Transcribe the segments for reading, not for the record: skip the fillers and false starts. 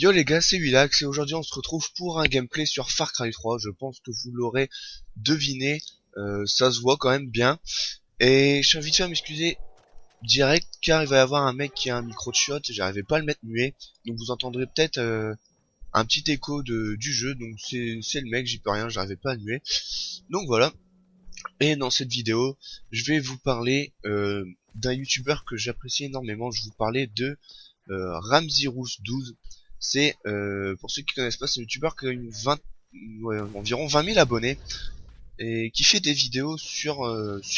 Yo les gars, c'est Willax et aujourd'hui on se retrouve pour un gameplay sur Far Cry 3. Je pense que vous l'aurez deviné, ça se voit quand même bien. Et je suis vite fait à m'excuser direct car il va y avoir un mec qui a un micro de shot, j'arrivais pas à le mettre muet. Donc vous entendrez peut-être un petit écho du jeu, donc c'est le mec, j'y peux rien, j'arrivais pas à le muer. Donc voilà, et dans cette vidéo, je vais vous parler d'un youtubeur que j'apprécie énormément. Je vais vous parler de Ramzirous12. C'est, pour ceux qui connaissent pas, c'est un youtubeur qui a environ 20 000 abonnés et qui fait des vidéos sur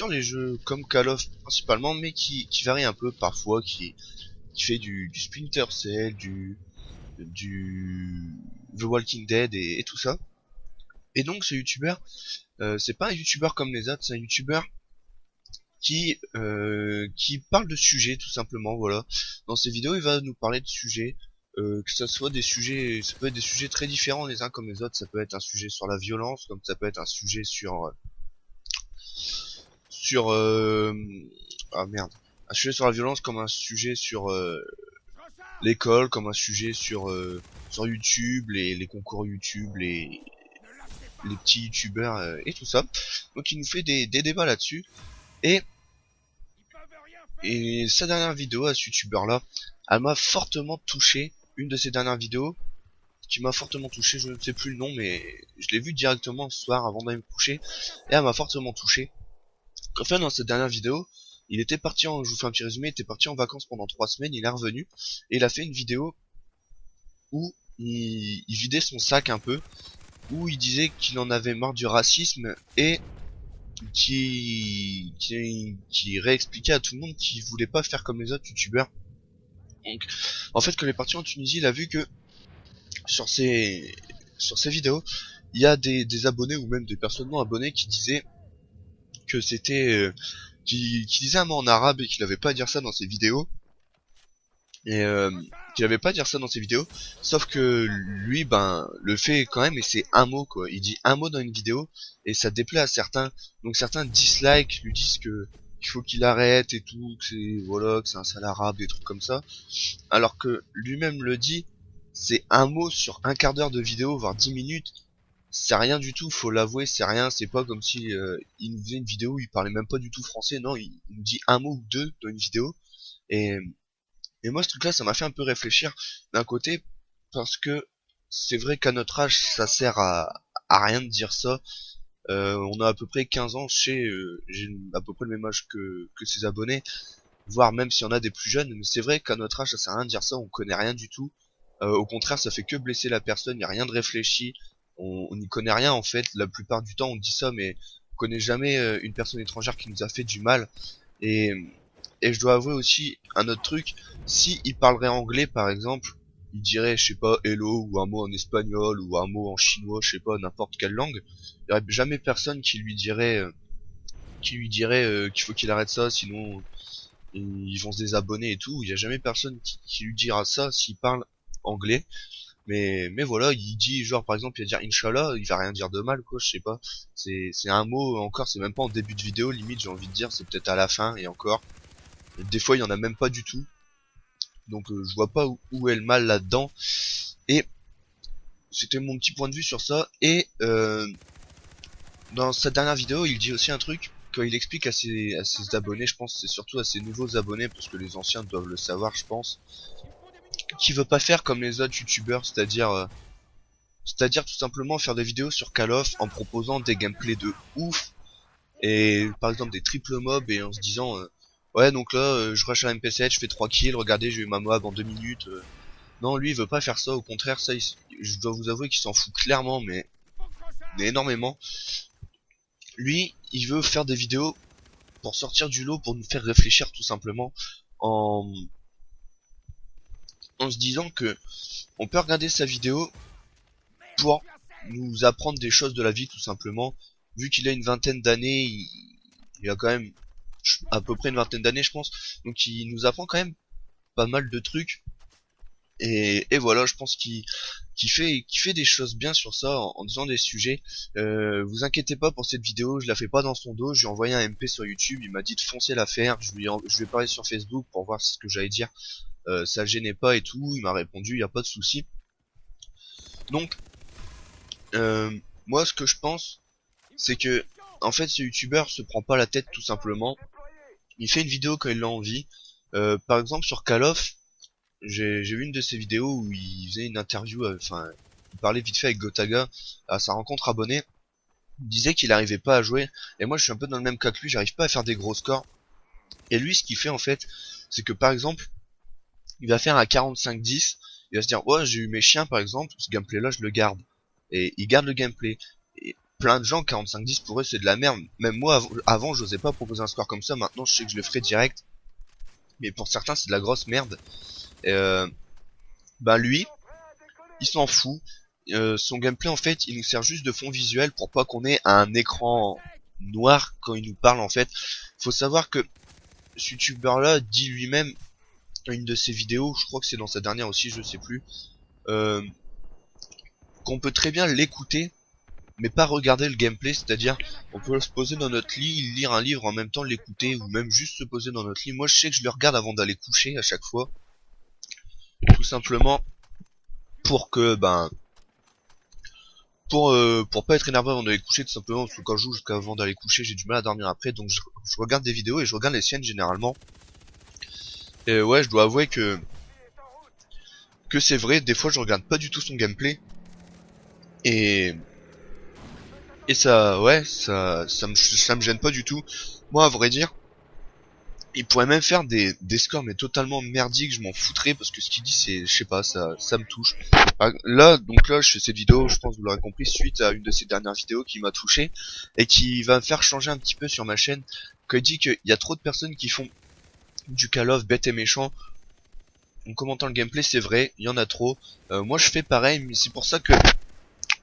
les jeux comme Call of principalement, mais qui varie un peu parfois, qui fait du Splinter Cell, du The Walking Dead et tout ça. Et donc ce youtubeur, c'est pas un youtubeur comme les autres, c'est un youtubeur qui parle de sujets tout simplement. Voilà, dans ces vidéos il va nous parler de sujets, que ça soit des sujets, ça peut être des sujets très différents les uns comme les autres. Ça peut être un sujet sur la violence, comme ça peut être un sujet sur ah merde, un sujet sur la violence, comme un sujet sur l'école, comme un sujet sur YouTube, les concours YouTube, les petits youtubeurs et tout ça. Donc il nous fait des débats là-dessus. et Et sa dernière vidéo à ce youtubeur là, elle m'a fortement touché. Une de ses dernières vidéos qui m'a fortement touché, je ne sais plus le nom, mais je l'ai vu directement ce soir avant d'aller me coucher, et elle m'a fortement touché. Enfin, dans cette dernière vidéo, il était parti je vous fais un petit résumé, il était parti en vacances pendant 3 semaines, il est revenu, et il a fait une vidéo où il vidait son sac un peu, où il disait qu'il en avait marre du racisme, et qui réexpliquait à tout le monde qu'il voulait pas faire comme les autres youtubeurs. Donc, en fait, quand il est parti en Tunisie, il a vu que sur ces vidéos, il y a des abonnés ou même des personnes non abonnées qui disaient que c'était qui disaient un mot en arabe et qu'il avait pas à dire ça dans ses vidéos, et qu'il avait pas à dire ça dans ses vidéos, sauf que lui ben le fait quand même, et c'est un mot quoi. Il dit un mot dans une vidéo et ça déplaît à certains, donc certains dislike, lui disent que il faut qu'il arrête et tout, que c'est voilà, que c'est un sale arabe, des trucs comme ça, alors que lui-même le dit. C'est un mot sur un quart d'heure de vidéo, voire 10 minutes, c'est rien du tout, faut l'avouer, c'est rien. C'est pas comme si il nous faisait une vidéo où il parlait même pas du tout français. Non, il nous dit un mot ou deux dans une vidéo. Et, et moi ce truc là, ça m'a fait un peu réfléchir d'un côté, parce que c'est vrai qu'à notre âge ça sert à rien de dire ça. On a à peu près 15 ans, j'ai à peu près le même âge que ses abonnés, voire même s'il y en a des plus jeunes, mais c'est vrai qu'à notre âge ça sert à rien de dire ça, on connaît rien du tout. Au contraire, ça fait que blesser la personne, y a rien de réfléchi, on n'y connaît rien en fait. La plupart du temps on dit ça, mais on connaît jamais une personne étrangère qui nous a fait du mal. Et, et je dois avouer aussi un autre truc, si il parlerait anglais par exemple, il dirait je sais pas hello, ou un mot en espagnol, ou un mot en chinois, je sais pas, n'importe quelle langue, il y aurait jamais personne qui lui dirait qu'il faut qu'il arrête ça, sinon ils vont se désabonner et tout. Il y a jamais personne qui lui dira ça s'il parle anglais. Mais voilà, il dit genre par exemple, il va dire Inch'Allah, il va rien dire de mal quoi, je sais pas. C'est un mot encore, c'est même pas en début de vidéo, limite j'ai envie de dire, c'est peut-être à la fin, et encore. Et des fois il y en a même pas du tout. Donc je vois pas où est le mal là-dedans. Et c'était mon petit point de vue sur ça. Et dans sa dernière vidéo, il dit aussi un truc quand il explique à ses abonnés, je pense c'est surtout à ses nouveaux abonnés, parce que les anciens doivent le savoir je pense, qui veut pas faire comme les autres youtubeurs, c'est-à-dire tout simplement faire des vidéos sur Call of en proposant des gameplays de ouf, et par exemple des triple mobs, et en se disant ouais donc là je rush à la MP7, je fais 3 kills, regardez j'ai eu ma mob en 2 minutes. Non, lui il veut pas faire ça, au contraire ça je dois vous avouer qu'il s'en fout clairement, mais énormément. Lui il veut faire des vidéos pour sortir du lot, pour nous faire réfléchir tout simplement, en, en se disant que on peut regarder sa vidéo pour nous apprendre des choses de la vie tout simplement. Vu qu'il a une vingtaine d'années, il a quand même à peu près une vingtaine d'années je pense, donc il nous apprend quand même pas mal de trucs. Et voilà, je pense qu'il fait des choses bien sur ça, en disant des sujets. Vous inquiétez pas pour cette vidéo, je la fais pas dans son dos, je lui ai envoyé un MP sur YouTube, il m'a dit de foncer la faire, je lui ai parlé sur Facebook pour voir ce que j'allais dire, ça le gênait pas et tout, il m'a répondu, y a pas de souci. Donc moi ce que je pense, c'est que en fait ce youtubeur se prend pas la tête tout simplement. Il fait une vidéo quand il a envie. Par exemple sur Call of, j'ai vu une de ses vidéos où il faisait une interview, enfin il parlait vite fait avec Gotaga à sa rencontre abonnée. Il disait qu'il arrivait pas à jouer, et moi je suis un peu dans le même cas que lui, j'arrive pas à faire des gros scores. Et lui ce qu'il fait en fait, c'est que par exemple il va faire un 45-10, il va se dire ouais j'ai eu mes chiens par exemple, ce gameplay là je le garde, et il garde le gameplay. Et plein de gens 45-10 pour eux c'est de la merde, même moi avant j'osais pas proposer un score comme ça, maintenant je sais que je le ferai direct, mais pour certains c'est de la grosse merde. Et bah lui il s'en fout. Son gameplay en fait il nous sert juste de fond visuel pour pas qu'on ait un écran noir quand il nous parle. En fait faut savoir que ce youtubeur là dit lui-même dans une de ses vidéos, je crois que c'est dans sa dernière aussi, je sais plus, euh, qu'on peut très bien l'écouter mais pas regarder le gameplay, c'est-à-dire on peut se poser dans notre lit, lire un livre en même temps l'écouter, ou même juste se poser dans notre lit. Moi je sais que je le regarde avant d'aller coucher à chaque fois, tout simplement pour que pour pas être énervé avant d'aller coucher, tout simplement parce que quand je joue jusqu'avant d'aller coucher j'ai du mal à dormir après, donc je regarde des vidéos et je regarde les siennes généralement. Et ouais je dois avouer que c'est vrai, des fois je regarde pas du tout son gameplay, et ça ouais ça me gêne pas du tout. Moi à vrai dire il pourrait même faire des scores mais totalement merdiques, je m'en foutrais parce que ce qu'il dit c'est, je sais pas, ça me touche. Là donc là je fais cette vidéo, je pense que vous l'aurez compris, suite à une de ses dernières vidéos qui m'a touché et qui va me faire changer un petit peu sur ma chaîne, quand il dit qu'il y a trop de personnes qui font du Call of bête et méchant en commentant le gameplay. C'est vrai, il y en a trop. Moi je fais pareil, mais c'est pour ça que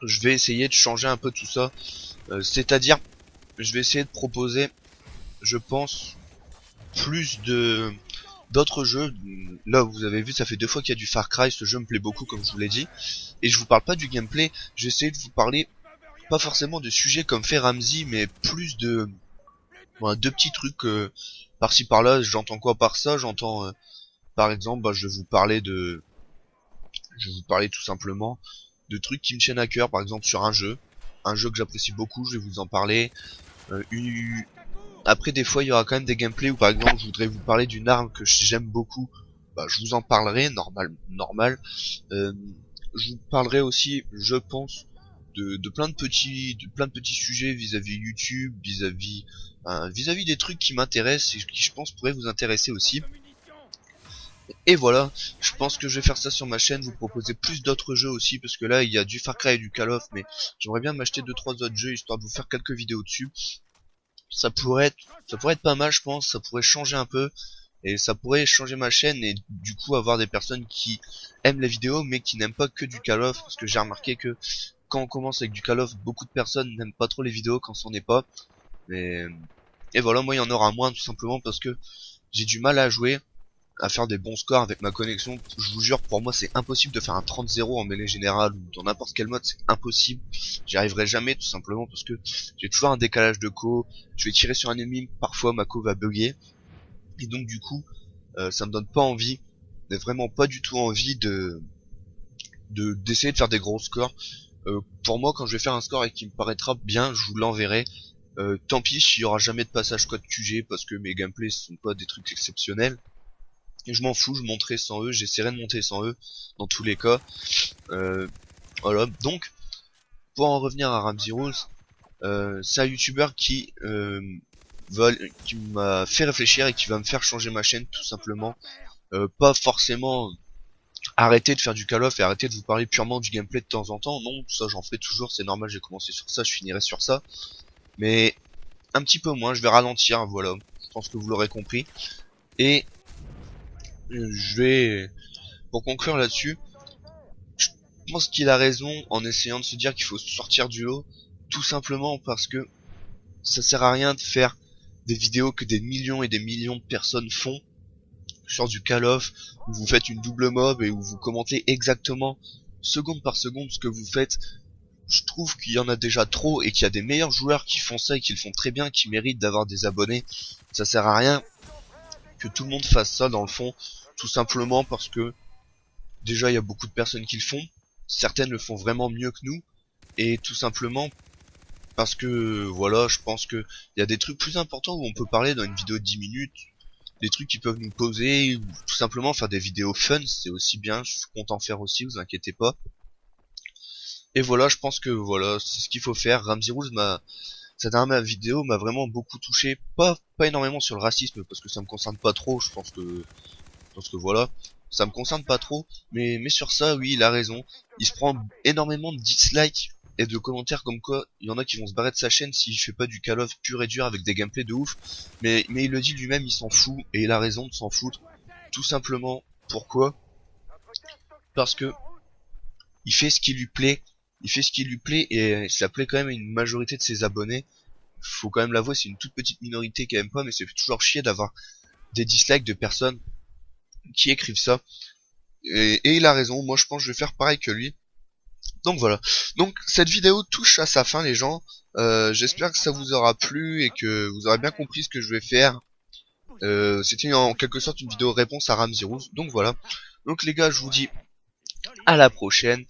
je vais essayer de changer un peu tout ça. C'est-à-dire je vais essayer de proposer, je pense, plus de d'autres jeux. Là vous avez vu ça fait 2 fois qu'il y a du Far Cry, ce jeu me plaît beaucoup comme je vous l'ai dit, et je vous parle pas du gameplay, j'essaie de vous parler pas forcément de sujets comme fait Ramsey, mais plus de deux petits trucs par-ci par-là. J'entends quoi par ça? J'entends par exemple je vais vous parler tout simplement de trucs qui me tiennent à cœur, par exemple sur un jeu que j'apprécie beaucoup, je vais vous en parler. Après des fois il y aura quand même des gameplays où par exemple je voudrais vous parler d'une arme que j'aime beaucoup, bah, je vous en parlerai, normal. Euh, je vous parlerai aussi, je pense, de plein de petits sujets vis-à-vis YouTube, vis-à-vis des trucs qui m'intéressent et qui je pense pourraient vous intéresser aussi. Et voilà, je pense que je vais faire ça sur ma chaîne, vous proposer plus d'autres jeux aussi, parce que là il y a du Far Cry et du Call of, mais j'aimerais bien m'acheter 2-3 autres jeux histoire de vous faire quelques vidéos dessus. Ça pourrait être pas mal, je pense, ça pourrait changer un peu et ça pourrait changer ma chaîne et du coup avoir des personnes qui aiment les vidéos mais qui n'aiment pas que du Call of, parce que j'ai remarqué que quand on commence avec du Call of, beaucoup de personnes n'aiment pas trop les vidéos quand c'en est pas. Et, et voilà, moi il y en aura moins tout simplement parce que j'ai du mal à jouer, à faire des bons scores avec ma connexion. Je vous jure, pour moi c'est impossible de faire un 30-0 en mêlée générale ou dans n'importe quel mode, c'est impossible. J'y arriverai jamais tout simplement parce que j'ai toujours un décalage de co, je vais tirer sur un ennemi, parfois ma co va bugger, et donc du coup ça me donne pas envie, mais vraiment pas du tout envie d'essayer de faire des gros scores. Pour moi quand je vais faire un score et qui me paraîtra bien, je vous l'enverrai. Tant pis s'il y aura jamais de passage code QG parce que mes gameplays sont pas des trucs exceptionnels. Et je m'en fous, je monterai sans eux, j'essaierai de monter sans eux, dans tous les cas. Voilà, donc, pour en revenir à Ramsey Rules, c'est un youtubeur qui m'a fait réfléchir et qui va me faire changer ma chaîne, tout simplement. Pas forcément arrêter de faire du Call of et arrêter de vous parler purement du gameplay de temps en temps, non, ça j'en ferai toujours, c'est normal, j'ai commencé sur ça, je finirai sur ça. Mais un petit peu moins, je vais ralentir, voilà, je pense que vous l'aurez compris. Et je vais, pour conclure là-dessus, je pense qu'il a raison en essayant de se dire qu'il faut sortir du lot, tout simplement parce que ça sert à rien de faire des vidéos que des millions et des millions de personnes font sur du Call of, où vous faites une double mob et où vous commentez exactement seconde par seconde ce que vous faites. Je trouve qu'il y en a déjà trop et qu'il y a des meilleurs joueurs qui font ça et qui le font très bien, qui méritent d'avoir des abonnés. Ça sert à rien que tout le monde fasse ça dans le fond, tout simplement parce que déjà il y a beaucoup de personnes qui le font, certaines le font vraiment mieux que nous, et tout simplement parce que voilà, je pense que il y a des trucs plus importants où on peut parler dans une vidéo de 10 minutes, des trucs qui peuvent nous poser, ou tout simplement faire des vidéos fun, c'est aussi bien, je compte en faire aussi, vous inquiétez pas. Et voilà, je pense que voilà, c'est ce qu'il faut faire. Ramsey Rules sa dernière vidéo m'a vraiment beaucoup touché, pas énormément sur le racisme parce que ça me concerne pas trop, je pense que voilà, ça me concerne pas trop, mais sur ça, oui, il a raison. Il se prend énormément de dislikes et de commentaires comme quoi il y en a qui vont se barrer de sa chaîne s'il fait pas du Call of pur et dur avec des gameplays de ouf. Mais il le dit lui-même, il s'en fout et il a raison de s'en foutre. Tout simplement, pourquoi? Parce que il fait ce qui lui plaît. Il fait ce qui lui plaît et ça plaît quand même à une majorité de ses abonnés. Faut quand même l'avouer, c'est une toute petite minorité qui aime pas, mais c'est toujours chier d'avoir des dislikes de personnes qui écrivent ça. Et il a raison, moi je pense que je vais faire pareil que lui. Donc voilà. Donc cette vidéo touche à sa fin les gens. J'espère que ça vous aura plu et que vous aurez bien compris ce que je vais faire. C'était en quelque sorte une vidéo réponse à Ramsey Rules. Donc voilà. Donc les gars, je vous dis à la prochaine.